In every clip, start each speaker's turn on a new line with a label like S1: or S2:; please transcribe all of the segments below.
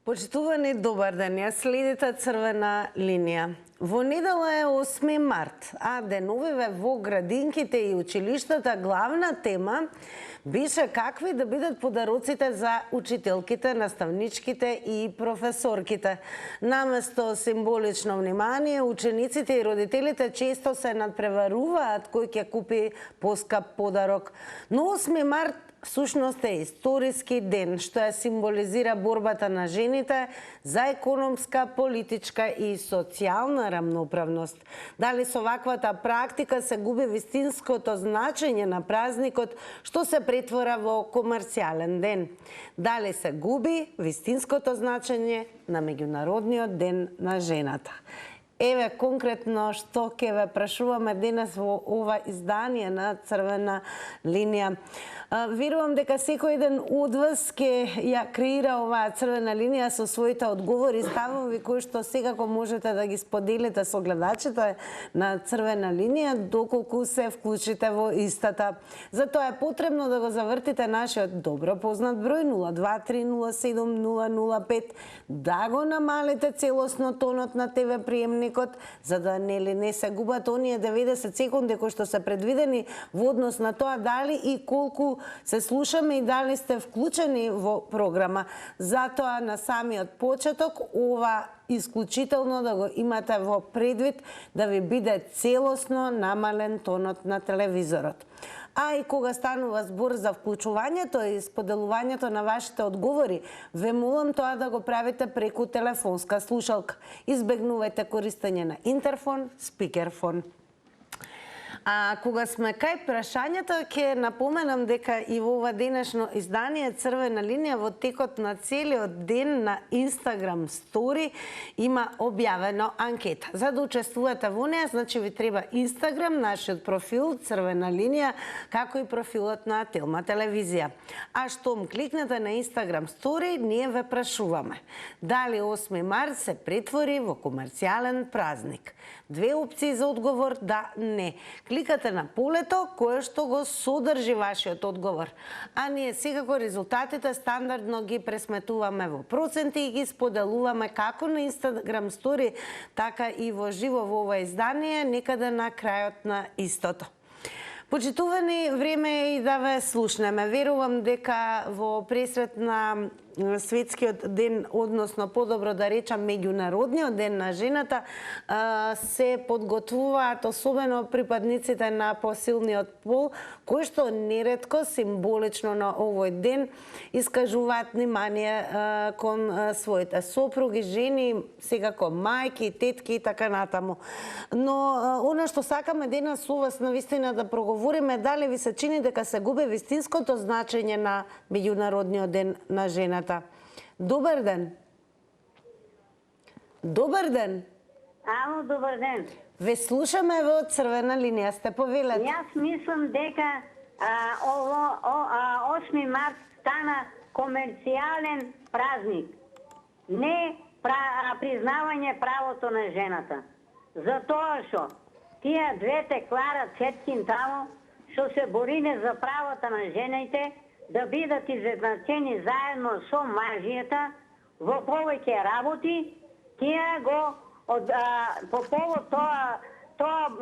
S1: Почитувани, добар ден, ја следите Црвена линија. Во недела е 8 март, а деновиве во градинките и училиштата главна тема беше какви да бидат подароците за учителките, наставничките и професорките. Наместо символично внимание, учениците и родителите често се надпреваруваат кој ќе купи поскап подарок. Но 8 март всушност е историски ден, што ја символизира борбата на жените за економска, политичка и социјална рамноправност. Дали со ваквата практика се губи вистинското значење на празникот, што се претвора во комерцијален ден? Дали се губи вистинското значење на Меѓународниот ден на жената? Еве конкретно што ќе ве прашуваме денес во ова издание на Црвена линија. Верувам дека секој еден од вас ќе ја креира оваа Црвена линија со своите одговори и ставови кои што секако можете да ги споделите со гледачите на Црвена линија доколку се вклучите во истата. Затоа е потребно да го завртите нашиот добро познат број 023070005, да го намалите целосно тонот на ТВ приемник, за да не се губат оние 90 секунди кои што се предвидени во однос на тоа дали и колку се слушаме и дали сте вклучени во програма. Затоа на самиот почеток ова исклучително да го имате во предвид да ви биде целосно намален тонот на телевизорот. А и кога станува збор за вклучувањето и споделувањето на вашите одговори, ве молам тоа да го правите преку телефонска слушалка. Избегнувајте користење на интерфон, спикерфон. А кога сме кај прашањето, ќе напоменам дека и во ова денешно издание Црвена линија во текот на целиот ден на Instagram Story има објавено анкета. За да учествувате во неа, значи ви треба Instagram, нашиот профил Црвена линија, како и профилот на Телма телевизија. А штом кликнете на Instagram Story, ние ве прашуваме дали 8 март се претвори во комерцијален празник. Две опции за одговор, да, не. Кликате на полето кое што го содржи вашиот одговор. А ние секако резултатите стандардно ги пресметуваме во проценти и ги споделуваме како на Instagram Story, така и во живо во ова издание, некаде на крајот на истото. Почитувани, време е и да ве слушнеме. Верувам дека во пресрет на светскиот ден, односно подобро да речам Меѓународниот ден на жената, се подготвуваат особено припадниците на посилниот пол, кои што неретко символично на овој ден искажуваат внимание кон своите сопруги, жени, секако мајки, тетки и така натаму. Но она што сакаме денес со вас навистина да проговориме, дали ви се чини дека се губи вистинското значење на Меѓународниот ден на жената? Добар ден. Добар ден.
S2: Ало, добар ден.
S1: Ве слушаме во Црвена линија, сте повелете.
S2: Јас мислам дека 8 март стана комерцијален празник. Не признавање правото на жената. Затоа што тие двете Клара Цеткин тамо што се борине за правата на жените да бидат изедначени заедно со мажијата во повеќе работи, тие го по повод тоа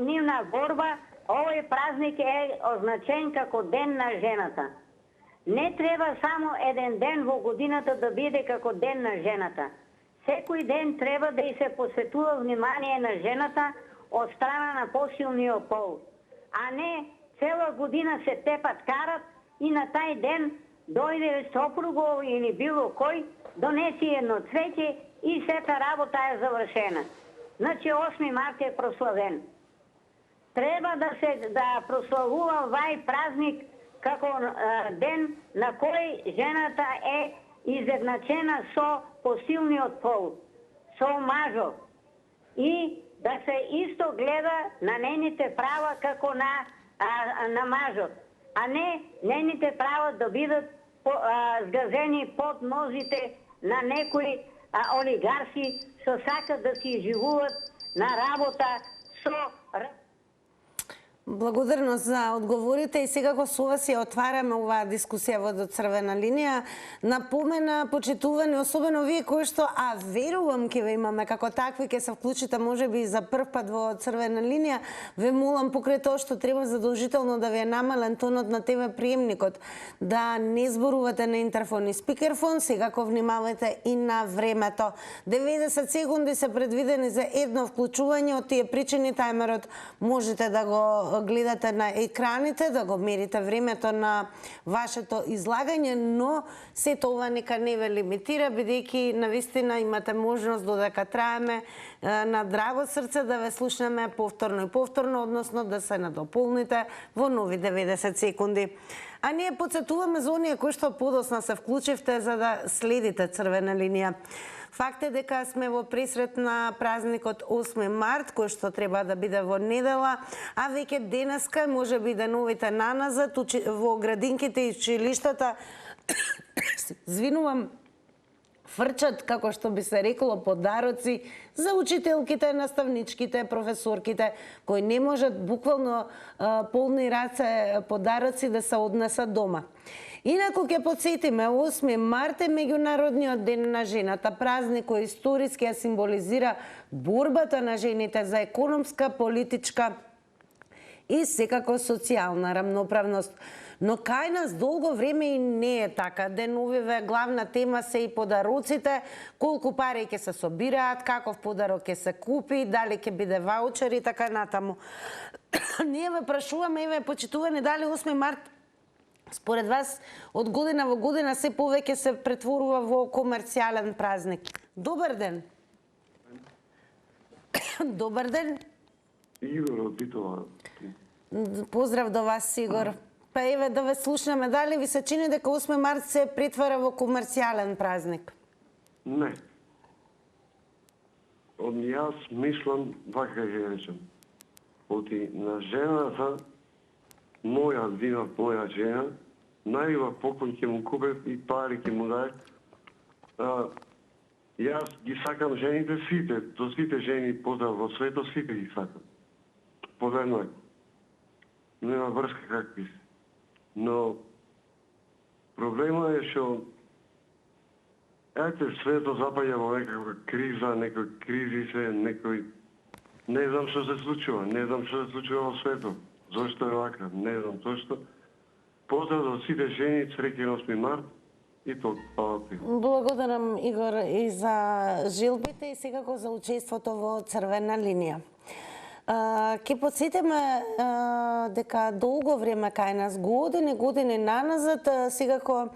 S2: нивна борба, овој празник е означен како ден на жената. Не треба само еден ден во годината да биде како ден на жената. Секој ден треба да и се посветува внимание на жената од страна на посилниот пол, а не цела година се тепат карат и на тај ден дојде сопругов или било кој, донеси едно цвеќе и сета работа е завршена. Значи 8 март е прославен. Треба да прославува овај празник како ден на кој жената е изедначена со посилниот пол, со мажот. И да се исто гледа на нејните права како на мажот, а не нејните права да бидат сгазени под нозите на некои олигарси што сакат да си живуват на работа со...
S1: Благодарност за одговорите и секако со вас ја отвараме оваа дискусија во до црвена линија. Напомена, почитувани, особено вие кои што, верувам ке ве имаме како такви, ке се вклучите можеби за прв пат во црвена линија, ве молам покрај тоа што треба задолжително да ви е намален тонот на ТВ приемникот, да не зборувате на интерфон и спикерфон, секако внимавајте и на времето. 90 секунди се предвидени за едно вклучување, од тие причини тајмерот можете да го гледате на екраните, да го мерите времето на вашето излагање, но сето ова нека не ве лимитира, бидејќи навистина имате можност додека траеме на драго срце да ве слушнеме повторно и повторно, односно да се надополните во нови 90 секунди. А ние подсетуваме за оние кои што подосна се вклучивте за да следите црвена линија. Факт е дека сме во пресрет на празникот 8 март, кој што треба да биде во недела, а веќе денеска, можеби деновите наназад, во градинките и училиштата, звинувам, фрчат, како што би се рекло, подароци за учителките, наставничките, професорките, кои не можат буквално полни раце подароци да се однесат дома. Инаку ќе подсетиме, 8 март е меѓународниот ден на жената, празник кој историски ја символизира борбата на жените за економска, политичка и секако социјална рамноправност. Но кај нас долго време и не е така. Деновиве главна тема се и подароците, колку пари ќе се собираат, каков подарок ќе се купи, дали ќе биде ваучер и така натаму. Ние ве прашуваме, еве почитувани, дали 8 март според вас од година во година се повеќе се претворува во комерцијален празник? Добар ден. Добар ден.
S3: Игор од Битола.
S1: Поздрав до вас, Игор. Па еве да ве слушнеме, дали ви се чини дека 8 март се претвара во комерцијален празник?
S3: Не. Јас мислам, вака ќе речем. Оти на жената, моја дина, моја жена, најва поклон ќе му купев и пари ќе му дај. Јас ги сакам жените сите, до сите жени поздрав во светот, сите ги сакам. Поверно е. Нема врска какви се. Но проблема е што светот запаѓа во некаква криза, некои кризи се, некои... Не знам што се случува, не знам што се случува во светот. Зошто е вака? Не знам зошто. Поздрав до сите жени, среќен 8 март и тоа.
S1: Благодарам, Игор, и за жилбите и секако за учеството во црвена линија. Ке подсетиме дека долго време кај нас, години наназад, секако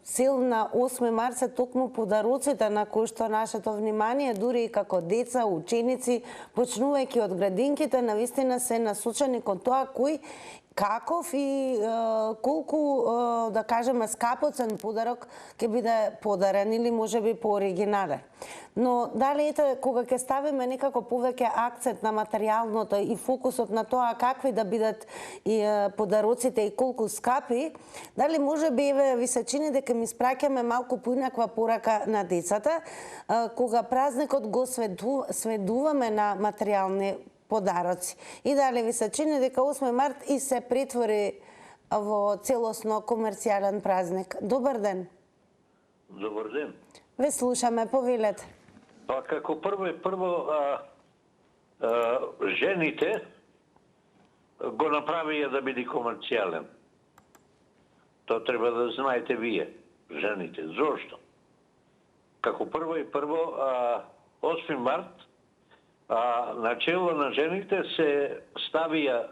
S1: цел на 8 март се токму подароците на кои што нашето внимание, дури и како деца, ученици, почнувајќи од градинките, навистина се насочени кон тоа кој, каков и колку, да кажеме, скапоцен подарок ќе биде подарен или можеби пооригинален. Но дали ете, кога ќе ставиме некако повеќе акцент на материјалното и фокусот на тоа какви да бидат и подароците и колку скапи, дали можеби ви се чини дека ми испраќаме малку поинаква порака на децата, кога празникот го сведуваме на материјални подароци. И дали ви се чини дека 8 март и се претвори во целосно комерцијален празник? Добар ден.
S4: Добар ден.
S1: Ве слушаме, повелете.
S4: Па како прво жените го направија да биде комерцијален. Тоа треба да знаете вие, жените. Зошто? Како прво 8 март начело на жените се ставија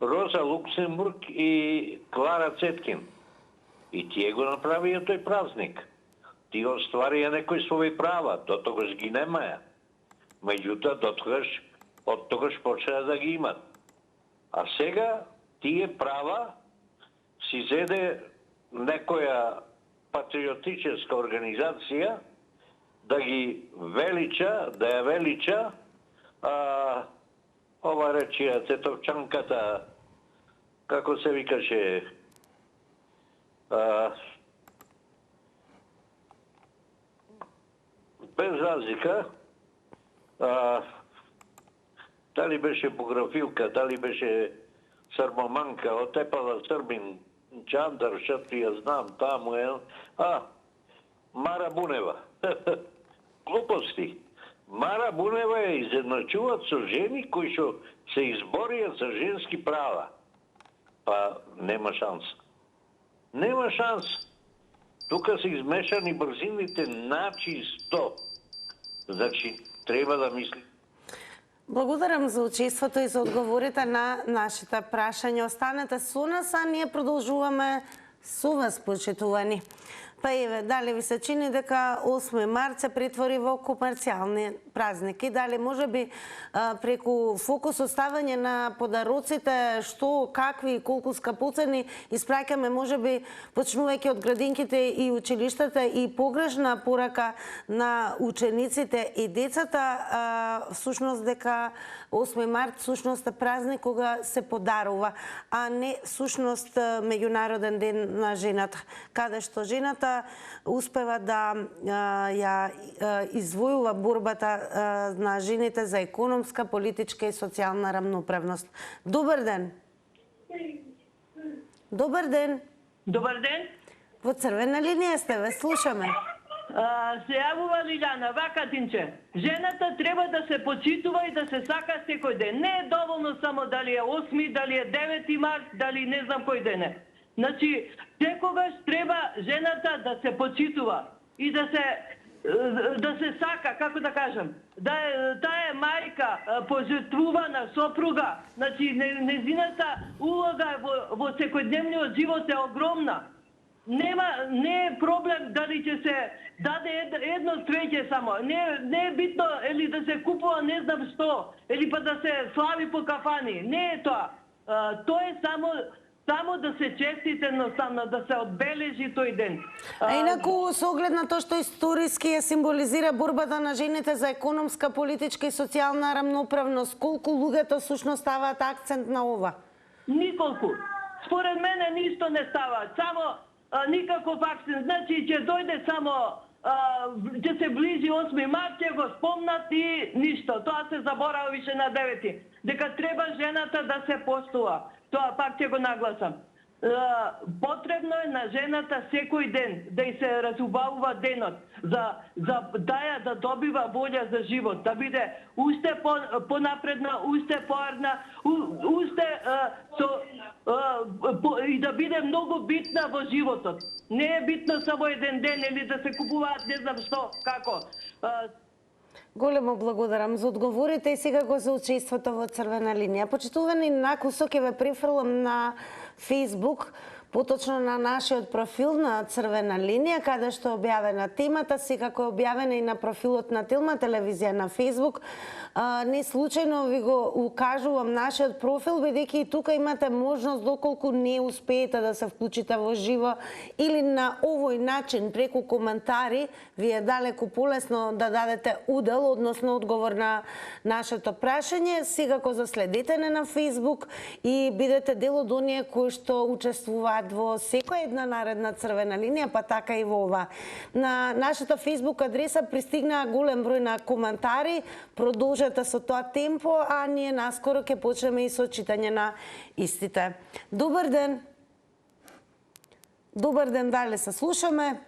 S4: Роза Луксембург и Клара Цеткин. И тие го направија тој празник. Тие остварија некои своји права, дотогаш ги немаја. Меѓутоа, од тогаш почеа да ги имат. А сега тие права си зеде некоја патриотичка организација да ги велича, да ја велича ова речија Цетовчанката, како се викаше, без разлика, Дали беше Бографилка, дали беше Срмоманка, отепала Србин, Чандар, што ја знам, таму е. Мара Бунева. Глупости. Мара Бунева ја изедначуваат со жени кои што се избориат за женски права. Па нема шанс. Нема шанс. Тука се измешани брзините начисто. Значи, треба да мисли.
S1: Благодарам за учеството и за одговорите на нашите прашања. Останете со нас, а ние продолжуваме со вас, почитувани. Па еве, дали ви се чини дека 8 март се претвори во комерцијални празники? Дали може би преку фокус оставање на подароците, што, какви и колку скапоцени, испраќаме може би, почнувајќи од градинките и училиштата, и погрешна порака на учениците и децата, всушност дека 8 март всушност е празник кога се подарува, а не всушност меѓународен ден на жената, каде што жената успева да ја извојува борбата на жените за економска, политичка и социјална рамноправност. Добар ден. Добар ден.
S5: Добар ден.
S1: Во црвена линија сте, ве слушаме.
S5: Се јавува Лиljana, вакатинче. Жената треба да се почитува и да се сака секој ден. Не е доволно само дали е 8, дали е 9 март, дали не знам кој ден е. Значи, секогаш треба жената да се почитува и да се сака, како да кажам, таа е мајка, пожртвувана, сопруга. Значи, незината улога во секојдневниот живот е огромна. Не е проблем дали ќе се даде едно цвеќе само. Не е битно или да се купува не знам што, или па да се слави по кафани. Не е тоа. Тоа е само да се честите, едноставно, да се одбележи тој ден.
S1: А инаку, со оглед на тоа што историски ја символизира борбата на жените за економска, политичка и социјална рамноправност, колку луѓето всушност ставаат акцент на ова?
S5: Николку. Според мене ништо не ставаат. Само никаков акцент. Значи, ќе дојде само, ќе се ближи 8 март, ќе го спомнат и ништо. Тоа се заборава више на 9. Дека треба жената да се поштува. Тоа пак ќе го нагласам. Потребно е на жената секој ден да и се разубавува денот, за да добива волја за живот, да биде уште понапредна, уште поарна, уште и да биде многу битна во животот. Не е битно само еден ден или да се купуваат не знам што, како.
S1: Големо благодарам за одговорите и сега го за учеството во црвена линија. Почитувани, накусо ќе ве префрлам на Facebook, поточно на нашиот профил на црвена линија, каде што е објавена темата, секако е објавена и на профилот на Телма телевизија на Facebook. Не случајно ви го укажувам нашиот профил, бидејќи и тука имате можност, доколку не успеете да се вклучите во живо или на овој начин преку коментари, ви е далеку полесно да дадете удел, односно одговор на нашето прашање. Секако заследете не на Facebook и бидете дел од оние кои што учествуваат во секоја една наредна црвена линија, па така и во ова. На нашата Facebook адреса пристигнаа голем број на коментари. Продолжете со тоа темпо, а ние наскоро ќе почнеме и со читање на истите. Добар ден. Добар ден, дали се слушаме?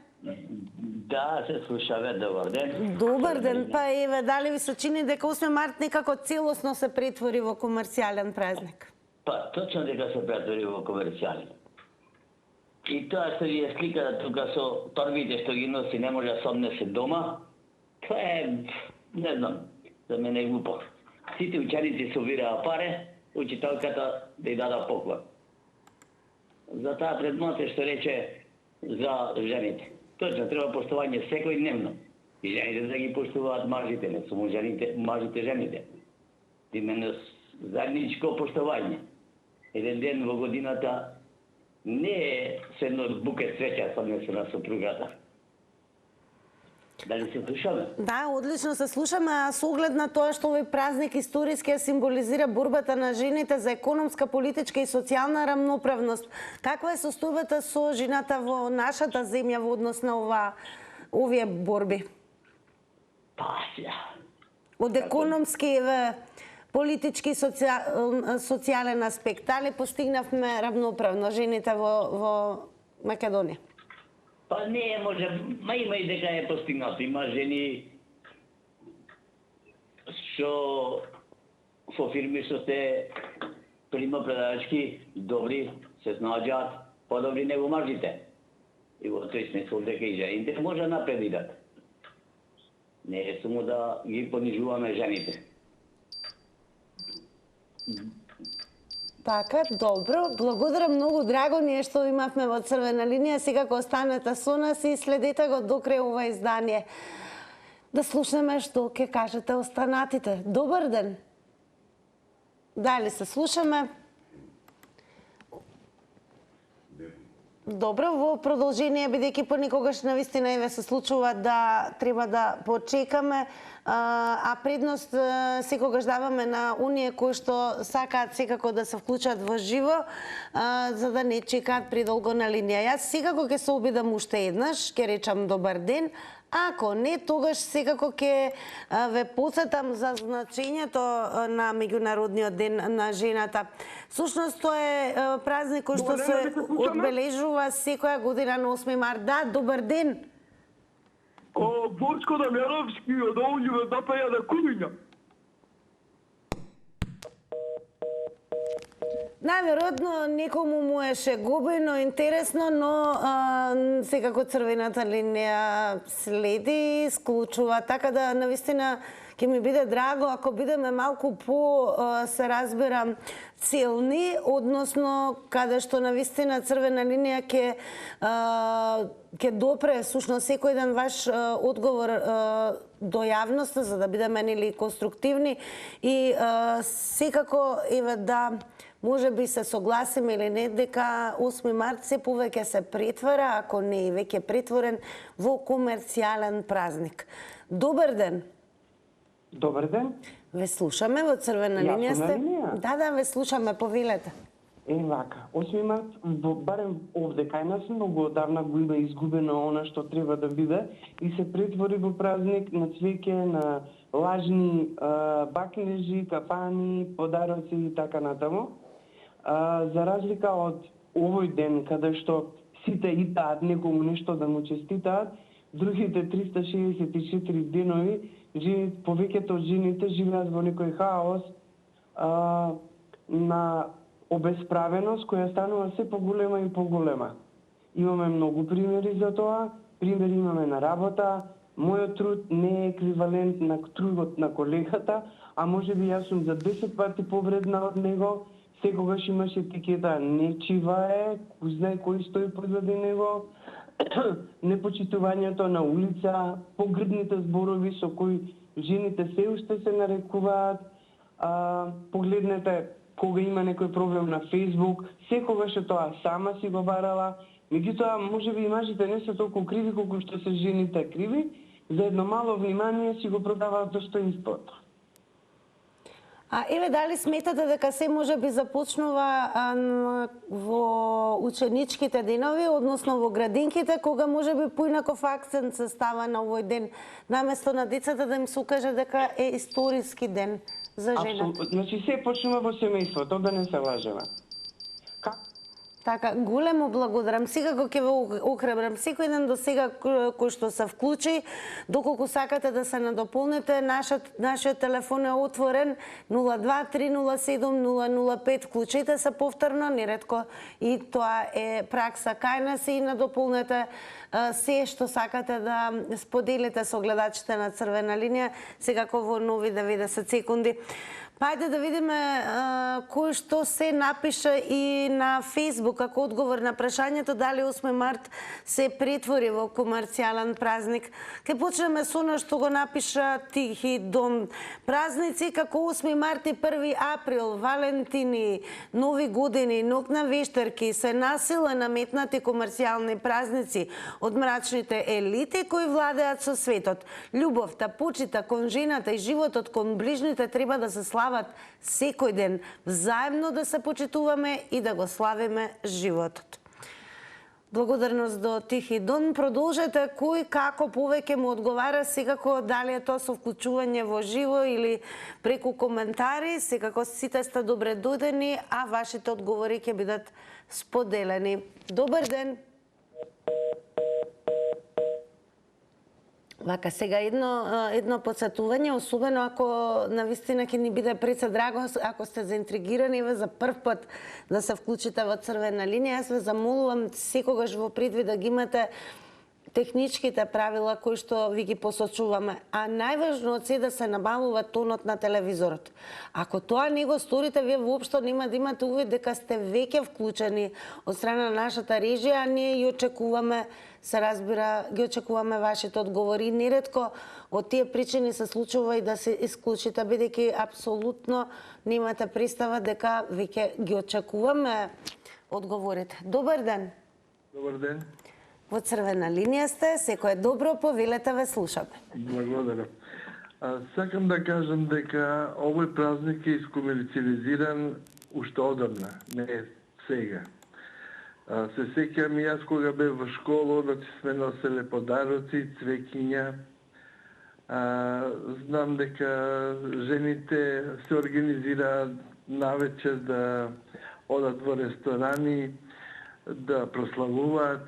S6: Да, се слушаме, добар ден.
S1: Добар ден, па еве, дали ви се чини дека 8 март некако целосно се претвори во комерцијален празник?
S6: Па, точно дека се претвори во комерцијален. И тоа што ви е сликата тука со торбите што ги носи, не може да се однесе дома, тоа е, не знам, за мене е глупо. Сите ученици собираа паре, учителката да ја дада поклон. За таа предмоте што рече за жените. Точно, треба поштување секој дневно. И жените да ги поштуваат мажите, не само мажите жените. Именно заедничко поштување. Еден ден во годината не е се едно букет цвеќа однесе на сопругата. Дали се слушаме?
S1: Да, одлично се слушаме, а со оглед на тоа што овој празник историски ја символизира борбата на жените за економска, политичка и социјална рамноправност. Каква е состојбата со жената во нашата земја во однос на овие борби?
S6: Па,
S1: Од економски политички социјален аспект? Дали постигнавме равноправно жените во Македонија?
S6: Па не може, има и дека е постигнато. Има жени што во фирми што се примопредавачки добри, се снаоѓаат подобри него мажите. И во тој смисол дека и жените може да напредират. Не е само да ги понижуваме жените.
S1: Така, добро. Благодарам многу, драго ни е што имавме во Црвена линија. Секако останете со нас и следете го до крај ова издание. Да слушнеме што ќе кажете останатите. Добар ден. Дали се слушаме? Добро, во продолжение, бидејќи понекогаш навистина еве се случува да треба да почекаме, а предност секогаш даваме на оние кои што сакаат секако да се вклучат во живо, за да не чекаат предолго на линија. Јас секако ќе се обидам уште еднаш, ќе речам добар ден. Ако не, тогаш секако ќе ве потсетам за значењето на меѓународниот ден на жената. Всушност тоа е празник кој што се одбележува секоја година на 8 март. Да, добар ден.
S7: Борчко Дамјановски од Олјува запаја на куриња.
S1: Најверојатно некому му е шегубено, интересно, но секако Црвената линија следи, склучува, така да навистина ќе ми биде драго ако бидеме малку по се разберам целни, односно каде што навистина Црвена линија ќе допре всушност секој еден ваш одговор до јавноста за да бидеме нели конструктивни и секако еве да може би се согласиме или не дека 8 март се повеќе се претвара, ако не и веќе претворен во комерцијален празник. Добар ден.
S8: Добар ден.
S1: Ве слушаме во Црвена линија сте? Да, ве слушаме, повелете.
S8: Вака, 8 март, барем овде кај нас многу одавна го има изгубено она што треба да биде и се претвори во празник на цвеќе, на лажни бакнежи, кафани, подароци и така натаму. За разлика од овој ден, каде што сите итаат некому нешто да му честитаат, другите 364 денови, повеќето од жените живеат во некој хаос на обесправеност која станува се поголема и поголема. Имаме многу примери за тоа, примери имаме на работа, мојот труд не е еквивалент на трудот на колегата, а може би јас сум за 10 пати повредна од него. Секогаш имаш етикета нечива е, кој знае кој стои позади него, непочитувањето на улица, погрдните зборови со кои жените се уште се нарекуваат, погледнете кога има некој проблем на Facebook, секогаш е тоа сама си го барала, меѓутоа може би и мажите не се толку криви колку што се жените криви, за едно мало внимание си го продаваат достоинството.
S1: Еве, дали сметате дека се може би започнува во ученичките денови, односно во градинките, кога може би поинаков акцент се става на овој ден, наместо на децата да им се укаже дека е историски ден за жената?
S8: Значи се почнува во семејството, да не се лажеме.
S1: Така, големо благодарам. Секако ќе ве охрабрам секој ден до сега кој што се вклучи, доколку сакате да се надополните, нашиот телефон е отворен 02-307-005. Вклучете се повторно, неретко и тоа е пракса кај нас и надополнете се што сакате да споделите со гледачите на Црвена линија, секако во нови 90 секунди. Хајде да видиме кој што се напиша и на Facebook како одговор на прашањето дали 8 март се претвори во комерцијален празник. Ке почнеме со она што го напиша Тихи Дом. Празници како 8 март и 1 април, Валентини, Нови години, ноќна вештерки се насила наметнати комерцијални празници од мрачните елити кои владеат со светот. Љубовта, почита кон жената и животот кон ближните треба да се слават секој ден, взаемно да се почитуваме и да го славиме животот. Благодарност до Тихи Дон. Продолжете кој како повеќе му одговара, секако дали е тоа со вклучување во живо или преку коментари, секако сите сте добре дојдени, а вашите одговори ќе бидат споделени. Добар ден! Вака, сега едно подсетување, особено ако навистина ќе ни биде преца драго, ако сте заинтригирани за прв пат да се вклучите во црвена линија, јас ве замолувам секогаш во предвид да ги имате техничките правила кои што ви ги посочуваме, а најважно од се да се набавува тонот на телевизорот. Ако тоа не го сторите, вие воопшто нема да имате увид дека сте веќе вклучени од страна на нашата режија, а ние ја очекуваме, се разбира, ги очекуваме вашите одговори. Неретко од тие причини се случува и да се исклучите, бидејќи апсолутно немате представа дека веќе ги очекуваме одговорите. Добар ден!
S9: Добар ден!
S1: Во црвена линија сте, секој е добро, повелете, ве слушаме.
S9: Благодарам. Сакам да кажам дека овој празник е искомерциализиран уште одамна, не е сега. Се сеќам и јас кога бев во школа, значи сме носеле подароци, цвеќиња. Знам дека жените се организираат навечер да одат во ресторани, да прославуваат.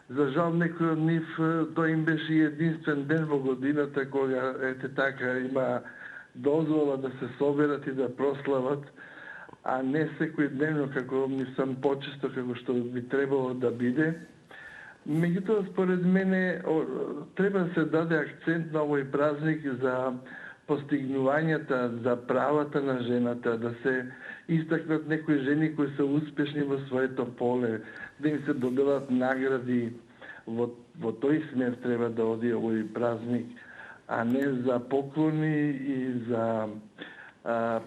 S9: За жал, некој од нив, тој им беше единствен ден во годината кога, ете така, има дозвола да се соберат и да прослават, а не секој дневно, како мислам почесто, како што би требало да биде. Меѓутоа, според мене, треба да се даде акцент на овој празник за постигнувањата, за правата на жената, да се истакнат некои жени кои се успешни во своето поле, да им се доделат награди. Во тој смер треба да оди овој празник, а не за поклони и за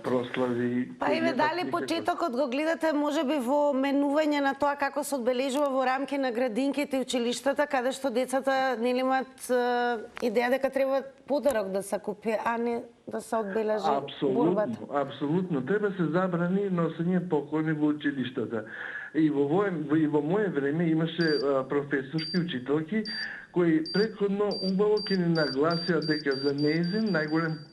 S9: прослави.
S1: Па еве, дали почетокот го гледате можеби во менување на тоа како се одбележува во рамки на градинките и училиштата, каде што децата нели имаат идеја дека треба подарок да се купи, а не да се одбележи борбата?
S9: Апсолутно. Треба се забрани носење поклони во училиштата. И во моје време имаше професорски учителки кои претходно убаво ќе ни нагласија дека за нејзин најголем.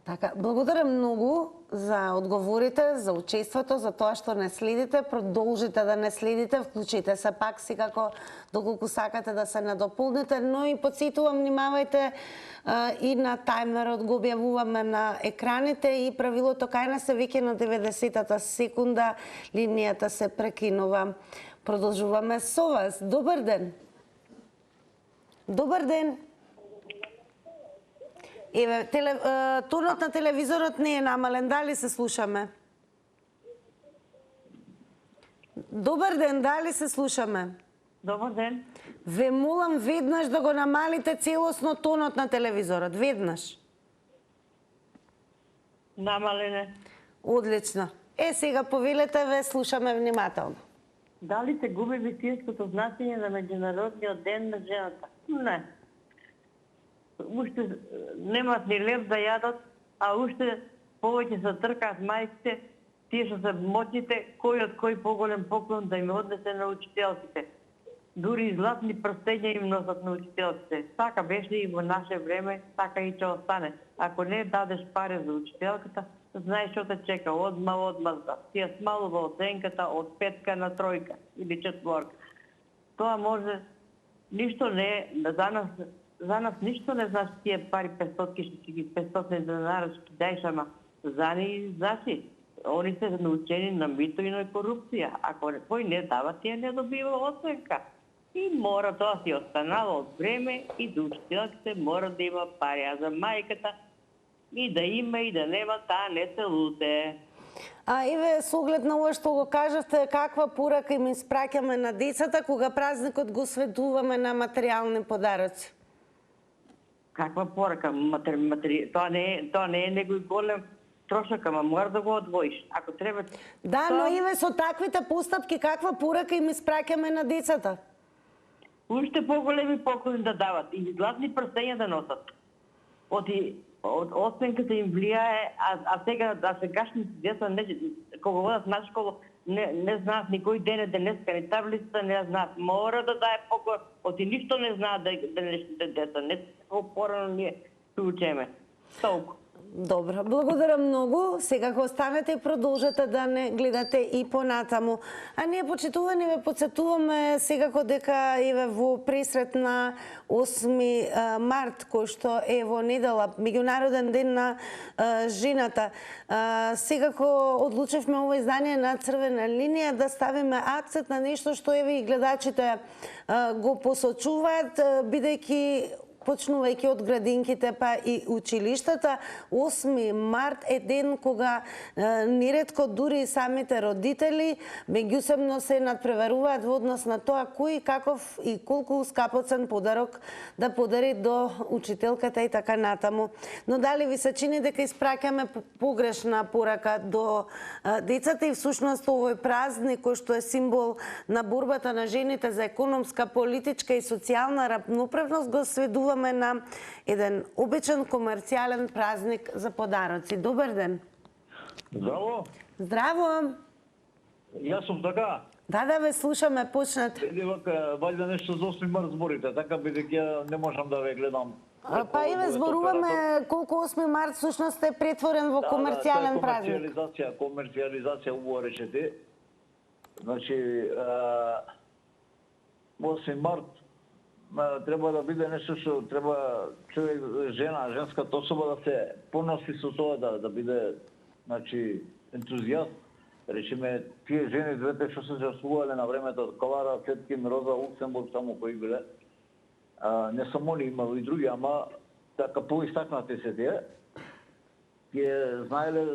S1: Така, благодарам многу за одговорите, за учеството, за тоа што не следите. Продолжите да не следите, вклучите се пак секако доколку сакате да се надополните, но и подсетувам, внимавајте и на тајмерот го објавуваме на екраните и правилото кај нас е веќе на 90-та секунда, линијата се прекинува. Продолжуваме со вас. Добар ден! Добар ден! Еве, тонот на телевизорот не е намален, дали се слушаме? Добар ден, дали се слушаме?
S5: Добар ден.
S1: Ве молам веднаш да го намалите целосно тонот на телевизорот, веднаш.
S5: Намалене.
S1: Одлично. Сега повелете, ве слушаме внимателно.
S5: Дали се губи вистинското значење на меѓународниот ден на жената? Не. Уште немат ни лев да јадат, а уште повеќе се тркаат мајките, тие што се моќните, кој од кој поголем поклон да им однесе на учителките. Дури и златни прстења им носат на учителките. Така беше и во наше време, така и ќе остане. Ако не дадеш пари за учителката, знаеш што те чека, одма да ти ја смалува оценката од 5 на 3 или 4. Тоа може, ништо не, за нас ништо не значи тие пари 500 што ги 500 денари што даеш, ама за ни значи. Они се научени на мито и на корупција. Ако кој не дава, тие не добива оценка. И мора тоа си останало од време и за учителките мора да има пари, а за мајката и да има и да нема, таа не се луте.
S1: Еве, со оглед на ова што го кажавте, каква порака им испраќаме на децата кога празникот го светуваме на материјални подароци?
S5: Каква порака? Тоа не е некој голем трошак, ама мора да го одвоиш. Ако треба...
S1: Да, но еве со таквите постапки, каква порака им испраќаме на децата?
S5: Уште поголеми поклони да дават и златни прстења да носат. Од оценката им влијае, а сега да сегашните деца кога одат на школа
S10: не знаат ни кој ден е денеска, ни таблица не знаат. Мора да дае поклон, оти ништо не знаат да денешните деца. Не порано ние се учеме. Толку.
S1: Добро, благодарам многу. Сега го останете и продолжете да не гледате и понатаму. А ние, почитувани, ве подсетуваме секако дека еве во пресрет на 8 март, кој што е во недела, меѓународен ден на жената. Секако одлучевме ово издание на Црвена линија да ставиме акцент на нешто што еве и гледачите го посочуваат, бидејќи почнувајќи од градинките па и училиштата, 8 март е ден кога неретко дури и самите родители меѓусебно се надпреваруваат во однос на тоа кој, каков и колку скапоцен подарок да подари до учителката и така натаму. Но дали ви се чини дека испраќаме погрешна порака до децата и всушност овој празник кој што е символ на борбата на жените за економска, политичка и социјална равноправност го сведува на еден обичен комерцијален празник за подароци. Добар ден.
S7: Здраво.
S1: Здраво.
S7: Јас сум така.
S1: Да, ве слушаме, почнете.
S7: Еди вака, вајде нешто за 8 март зборите, така бидејќи не можам да ве гледам.
S1: Па и ве зборуваме колку 8 март всушност е претворен во комерцијален празник.
S7: Комерцијализација, убаво речете. Значи, 8 март треба да биде нешто што треба човек, женската особа да се поноси со тоа, да биде, значи, ентузијаст. Речеме, тие жени двете што се жртвувале на времето, Клара Цеткин, Роза Луксембург, само кои биле, не само они, имало и други, ама така поистакнати се тие. Тие знаеле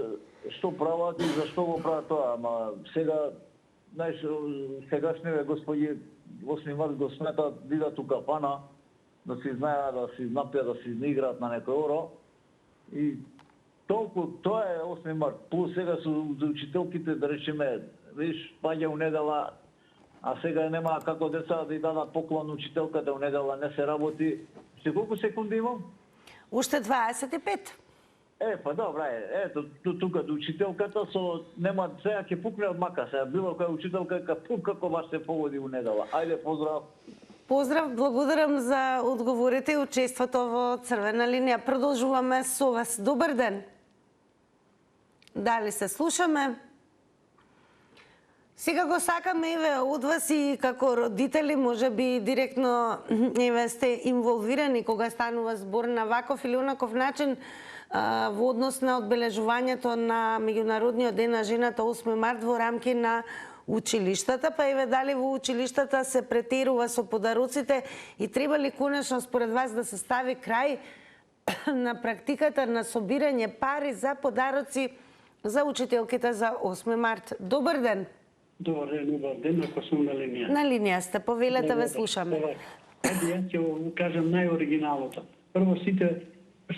S7: што прават и зашто го прават тоа, ама сега, знаеш, сегашниве господи 8 март го сметат да идат у кафана, да си знаят, да си напият, да си играат на некој оро. И толку, тоа е 8 март. Плюс сега за учителките, да речеме, виж, паѓа у недела, а сега нема како деца да и дадат поклон учителката у недела, не се работи. Ще колку секунди имам?
S1: Уште 25.
S7: Па добра ето, тука до учителката со нема сега ќе пукне од мака, сега било која учителка како вас се погоди у недела. Ајде, поздрав.
S1: Поздрав, благодарам за одговорите и учеството во Црвена линија. Продолжуваме со вас. Добар ден. Дали се слушаме? Сега го сакаме еве од вас и како родители, можеби директно еве сте инволвирани кога станува збор на ваков или онаков начин во однос на одбележувањето на меѓународниот ден на жената 8 март во рамки на училиштата, па еве дали во училиштата се претерува со подароците и треба ли конечно според вас да се стави крај на практиката на собирање пари за подароци за учителките за 8 март. Добар ден.
S11: Добар ден, ако сум на линија.
S1: На линија сте, повелете, ве слушаме.
S11: Ајде, јас ќе го кажам најоригиналното. Прво,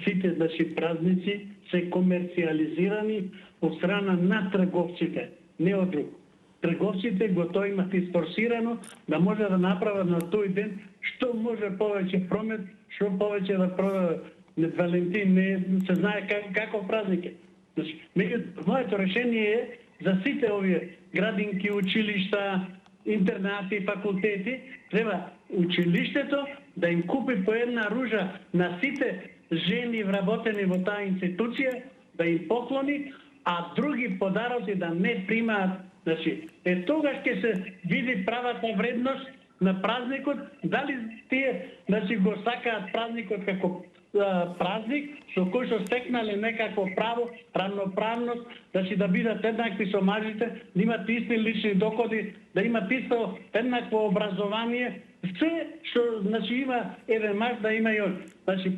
S11: сите значи празници се комерцијализирани од страна на трговците, не од друг. Трговците го тоа имат изфорсирано да може да направат на тој ден што може повеќе промет, што повеќе да продадат. Валентин не се знае каков празник е. Значи, моето решение е за сите овие градинки, училишта, интернати, факултети, треба училиштето да им купи по една ружа на сите жени вработени во таа институција, да им поклони, а други подароци да не примаат. Значи, тогаш ќе се види правата вредност на празникот, дали тие го сакаат празникот како празник со кој што стекнале некакво право, равноправност, да бидат еднакви со мажите, да имат исти лични доходи, да имат исто еднакво образование, се што има еден маж да има и он.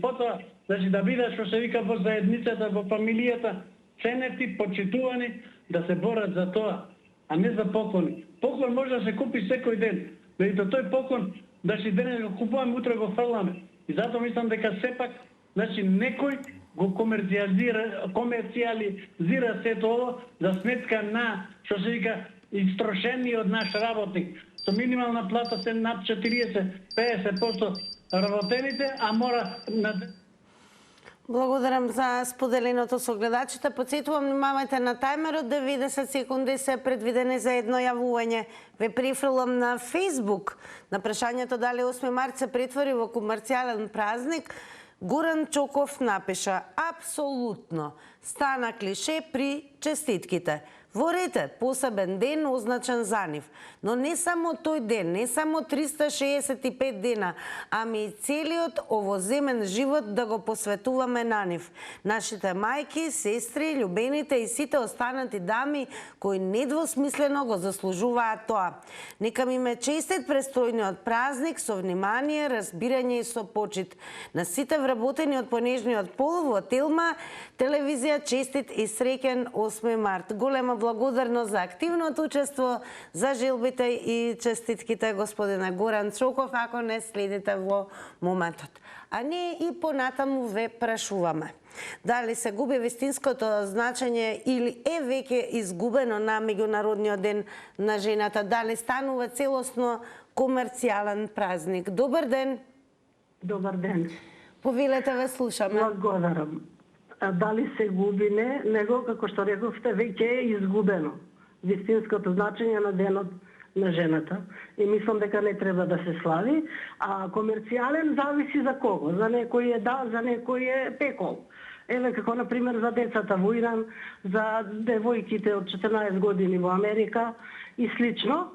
S11: Потоа да бидат што се вика во заедницата, во фамилијата, ценети, почитувани, да се борат за тоа, а не за поклони. Поклон може да се купи секој ден, меѓутоа тој поклон денес го купуваме, утре го фрламе. И затоа мислам дека сепак, некој го комерцијализира сето ово за сметка на, што се вика, истрошениот наш работник. Со минимална плата се над 40-50% работените, а мора на...
S1: Благодарам за споделеното со гледачите. Потсетувам, внимавајте на тајмерот, 90 секунди се предвидени за едно јавување. Ве прифрлам на Facebook. На прашањето дали 8 март се претвори во комерцијален празник, Горан Чоков напиша: апсолутно. Стана клише при честитките. Во ред е посебен ден означен за нив. Но не само тој ден, не само 365 дена, ами и целиот овоземен живот да го посветуваме на нив. Нашите мајки, сестри, љубените и сите останати дами кои недвосмислено го заслужуваат тоа. Нека ми ме честит престојниот празник со внимание, разбирање и со почит. На сите вработени од понежниот пол во Телма телевизија честит и среќен 8 март. Голема благодарност за активното учество, за желбите и честитките господина Горан Чоков, ако не следите во моментот. А ние и понатаму ве прашуваме. Дали се губи вистинското значење или е веќе изгубено на Меѓународниот ден на жената? Дали станува целосно комерцијален празник? Добар ден.
S12: Добар ден.
S1: Повелете, ве слушаме.
S12: Благодарам. Дали се губи не, него, како што рековте, веќе е изгубено вистинското значење на денот на жената. И мислам дека не треба да се слави, а комерцијален зависи за кого. За некој е да, за некој е пекол. Еве како на пример за децата во Иран, за девојките од 14 години во Америка и слично.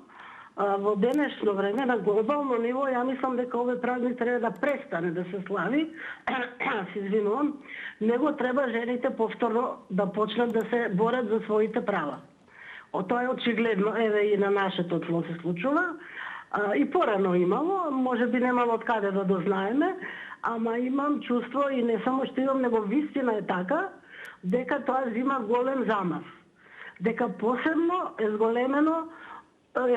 S12: Во денешно време на глобално ниво, ја мислам дека овој празник треба да престане да се слави, се извинувам, него треба жените повторно да почнат да се борат за своите права. Тоа е очигледно, еве и на нашето тло се случува, и порано имало, може би немало од каде да дознаеме, ама имам чувство и не само што имам, него вистина е така, дека тоа зима голем замав. Дека посебно е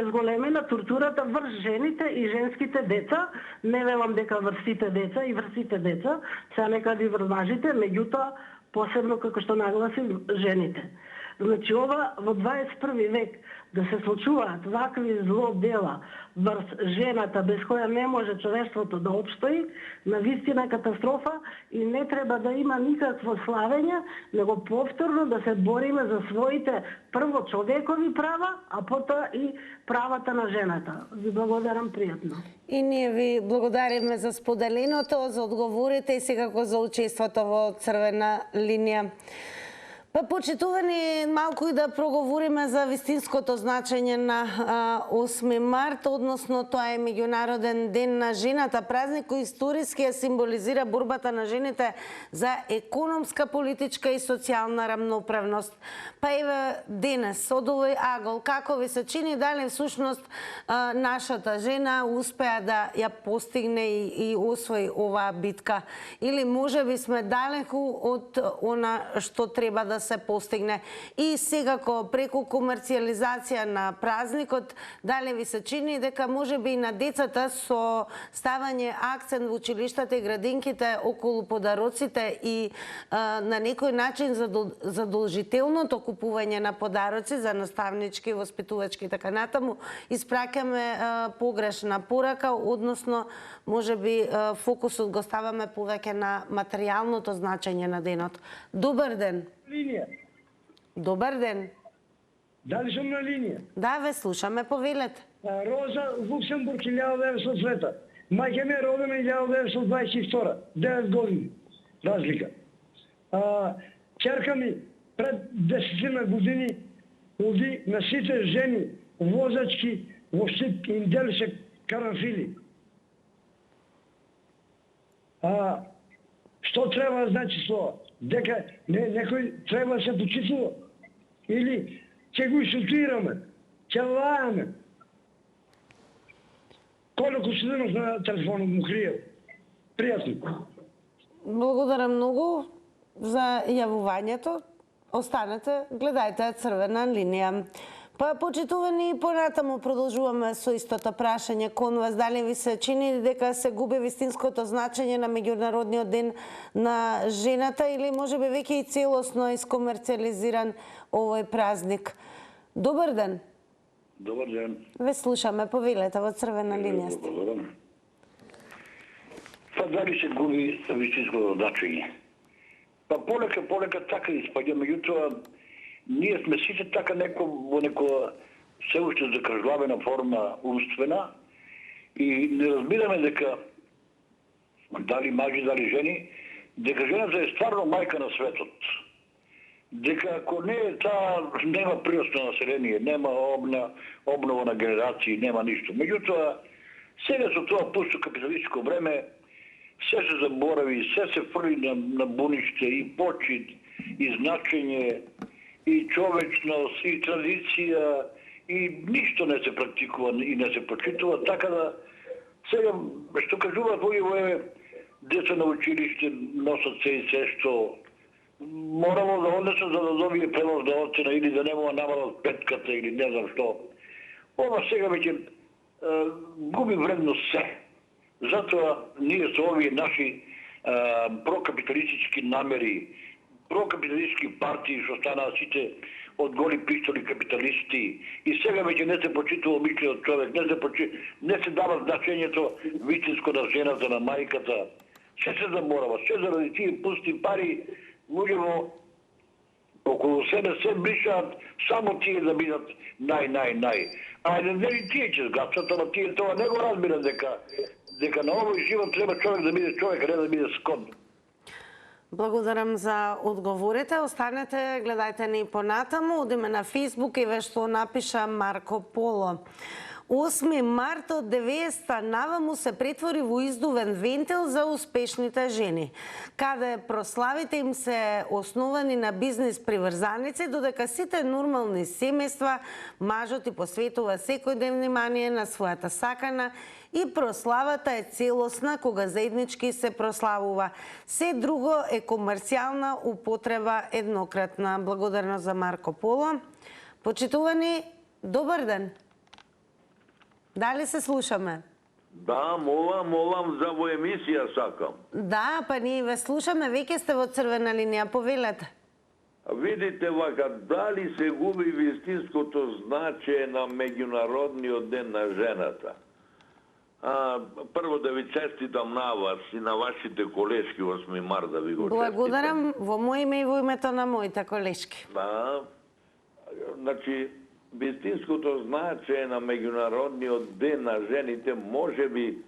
S12: зголемена тортурата врз жените и женските деца, не велам дека врз сите деца и врз сите деца, се некаде врз мажите, меѓутоа посебно како што нагласим жените. Значи ова во 21 век да се случуваат вакви зло дела врз жената без која не може човештвото да опстои, навистина катастрофа и не треба да има никакво славење, него повторно да се бориме за своите прво човекови права, а потоа и правата на жената. Ви благодарам, пријатно.
S1: И ние ви благодариме за споделеното, за одговорите и секако за учеството во Црвена линија. Па почитувани, малку и да проговориме за вистинското значење на 8 март, односно тоа е Меѓународен ден на жената, празник кој историски ја символизира борбата на жените за економска, политичка и социјална рамноправност. Па еве денес, од овој агол, како ви се чини, дали всушност нашата жена успеа да ја постигне и освои оваа битка? Или можеби сме далеку од она што треба да се постигне? И секако преку комерцијализација на празникот, дали ви се чини дека можеби и на децата со ставање акцент во училиштата и градинките околу подароците и на некој начин задолжителното купување на подароци за наставнички, воспитувачки и така натаму, испраќаме погрешна порака, односно можеби фокусот го ставаме повеќе на материјалното значење на денот. Добар ден.
S13: Линија.
S1: Добар ден.
S13: Дали сум на линија?
S1: Да, ве слушаме, повелете.
S13: Роза Луксембург 1900. Мајка ми е родена 1922. 9 години. Разлика. Ќерка ми пред 10 години оди на сите жени возачки воопште им делише карамфили. Што треба да значи слова? Дека некој треба да се почитува? Или ќе го инсултираме, ќе лајаме? Колку седнав на телефонот му криев. Пријатно.
S1: Благодарам многу за јавувањето. Останете, гледајте Црвена линија. Па, почитувани, понатаму продолжуваме со истото прашање кон вас. Дали ви се чини дека се губи вистинското значење на Меѓународниот ден на жената или можеби веќе и целосно искомерцијализиран овој празник? Добар ден.
S14: Добар ден.
S1: Ве слушаме, повелете во Црвена линија.
S14: Благодарам. Па дали се губи вистинското значење?
S4: Па полека така испаѓа, меѓутоа ние сме сите така во неко се уште закржлавена форма умствена и не разбираме дека дали мажи, дали жени, дека жената е стварно мајка на светот. Дека ако не е таа, нема прирост на население, нема обнова на генерации, нема ништо. Меѓутоа, сега со тоа пусто капиталистичко време, се заборави, се фрли на буниште и почит, и значење, и човечност, и традиција, и ништо не се практикува и не се почитува, така да сега, што кажуваат овие деца на училиште носат се и се што морало да однесат за да добие превозна оцена или да нема намалат петката или не знам што. Ова сега веќе губи вредност се. Затоа ние со овие наши прокапиталистички намери, прокапиталистички партии што станаа сите од голи пистоли капиталисти и сега веќе не се почитува обичниот човек, не се дава значењето вистинско на жената, на мајката. Се заборава, се заради тие пусти пари, луѓето околу себе се бришаат само тие да бидат нај. А не тие ќе згасат, ама тие тоа не го разбират дека на овој живот треба човек да биде човек, а не да биде скот.
S1: Благодарам за одговорите. Останете, гледајте ни понатаму. Одиме на Фейсбук и што напиша Марко Поло. 8 март од 90-та наваму се претвори во издувен вентил за успешните жени, каде прославите им се основани на бизнис приврзаници, додека сите нормални семејства мажот и посветува секој ден внимание на својата сакана и прославата е целосна кога заеднички се прославува. Се друго е комерцијална употреба еднократна. Благодарно за Марко Поло. Почитувани, добар ден. Дали се слушаме?
S14: Да, молам за во емисија сакам.
S1: Да, па ние ве слушаме, веќе сте во црвена линија, повелете.
S14: Видите вака, дали се губи вистинското значење на меѓународниот ден на жената? Прво да ви честитам на вас и на вашите колешки 8 март да ви го честитам.
S1: Благодарам во моје име и во името на моите колешки.
S14: Да, значи, вистинското значење на меѓународниот ден на жените можеби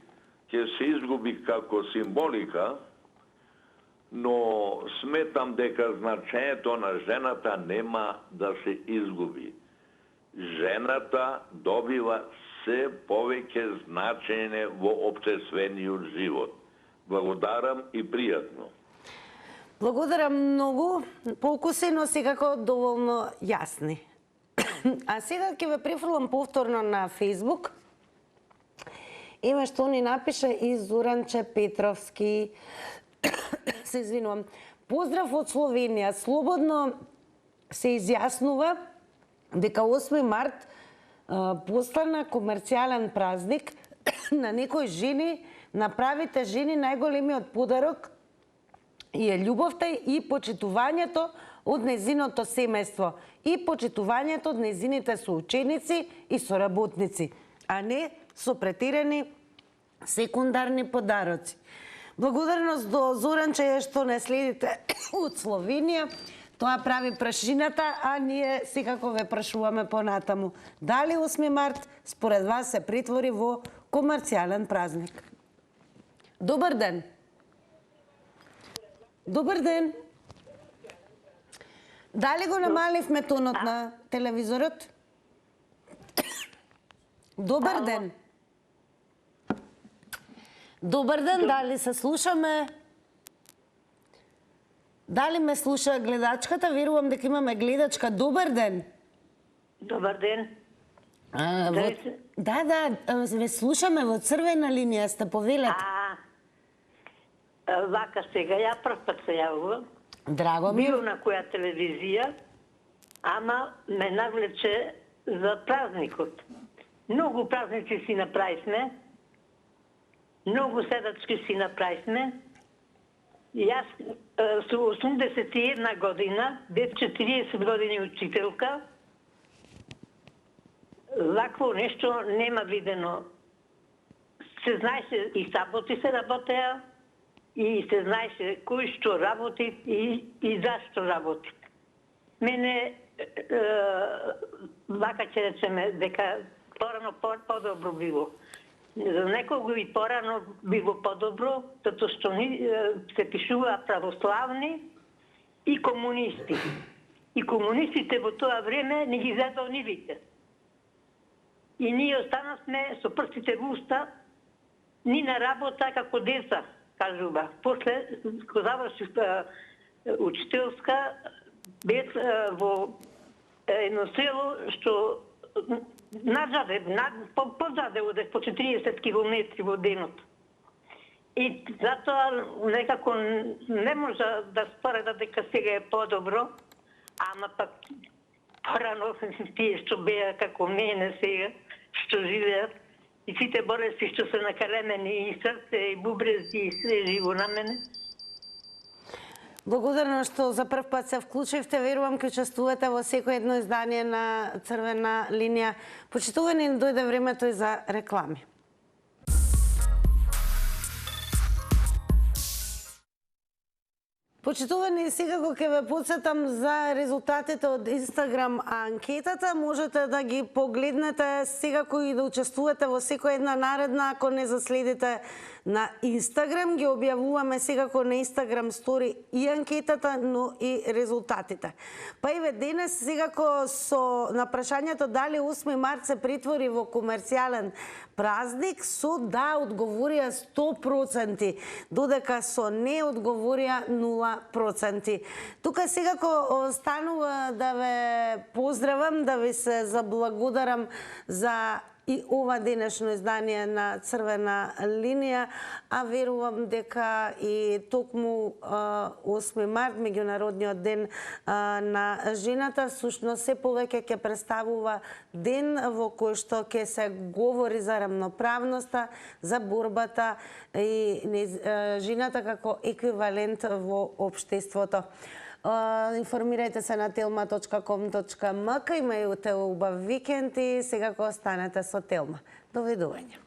S14: ќе се изгуби како символика, но сметам дека значењето на жената нема да се изгуби. Жената добива се повеќе значење во општествениот живот. Благодарам и пријатно.
S1: Благодарам многу, покуси, но секако доволно јасни. А сега ќе ве префрлам повторно на Фейсбук. Има што ни напише и Зуранче Петровски. Се извинувам. Поздрав од Словенија. Слободно се изјаснува дека 8 март постана комерцијален празник на некои жени, направите жени најголемиот подарок и е љубовта и почитувањето од незиното семејство и почитувањето од незините соученици и соработници, а не со претирани секундарни подароци. Благодарност до Зоранче што не следите од Словенија. Тоа прави прашината, а ние секако ве прашуваме понатаму. Дали 8 март според вас се претвори во комерцијален празник? Добар ден. Добар ден. Дали го намаливме тонот на телевизорот? Добар ден. Добар ден, дали се слушаме? Дали ме слуша гледачката? Верувам дека имаме гледачка. Добар ден.
S10: Добар ден.
S1: Да, ве слушаме во црвена линија, сте повелете.
S10: Вака сега, ја прв пат се јавувам.
S1: Драго ми.
S10: Бил на која телевизија, ама ме навлече за празникот. Многу празници си направивме, многу седачки си направивме. Јас со 81 година, бев 40 години учителка, вакво нешто нема видено. Се знаеше и саботи се работеа, и се знаеше кој што работи и зашто работи. Мене, вака ќе речеме, дека порано подобро било. За некого и порано било подобро, затоа што се пишува православни и комунисти. И комунистите во тоа време не ги зедо нивите. И ние останавме со прстите во уста, ни на работа како деца, кажува. После, кога завршив учителска, без во едно село што назаде, позаде одех по 40 километри во денот. И затоа некако не може да споредат дека сега е подобро, ама пак порано тие што беа како мене сега, што живеат, и сите болести што се накаремени и срце, и бубрези, и све живо на мене.
S1: Благодарно што за прв пат се вклучивте, верувам ќе учествувате во секој едно издание на Црвена линија. Почитувани, дојде времето и за реклами. Почитувани, секако ќе ве потсетам за резултатите од Инстаграм анкетата. Можете да ги погледнете секако и да учествувате во секоја една наредна, ако не заследите на Инстаграм. Ги објавуваме секако на Инстаграм стори и анкетата, но и резултатите. Па и денес секако со на прашањето дали 8 март се претвори во комерцијален празник, со да одговорија 100%, додека со не одговорија 0%. Тука секако останува да ве поздравам, да ви се заблагодарам за и ова денешно издание на Црвена линија, а верувам дека и токму 8 март, меѓународниот ден на жената, всушност се повеќе ќе представува ден во кој што ќе се говори за рамноправноста, за борбата и жената како еквивалент во општеството. Информирајте се на telma.com.mk, имајте убав викенд и секако останете со Телма. Довидување.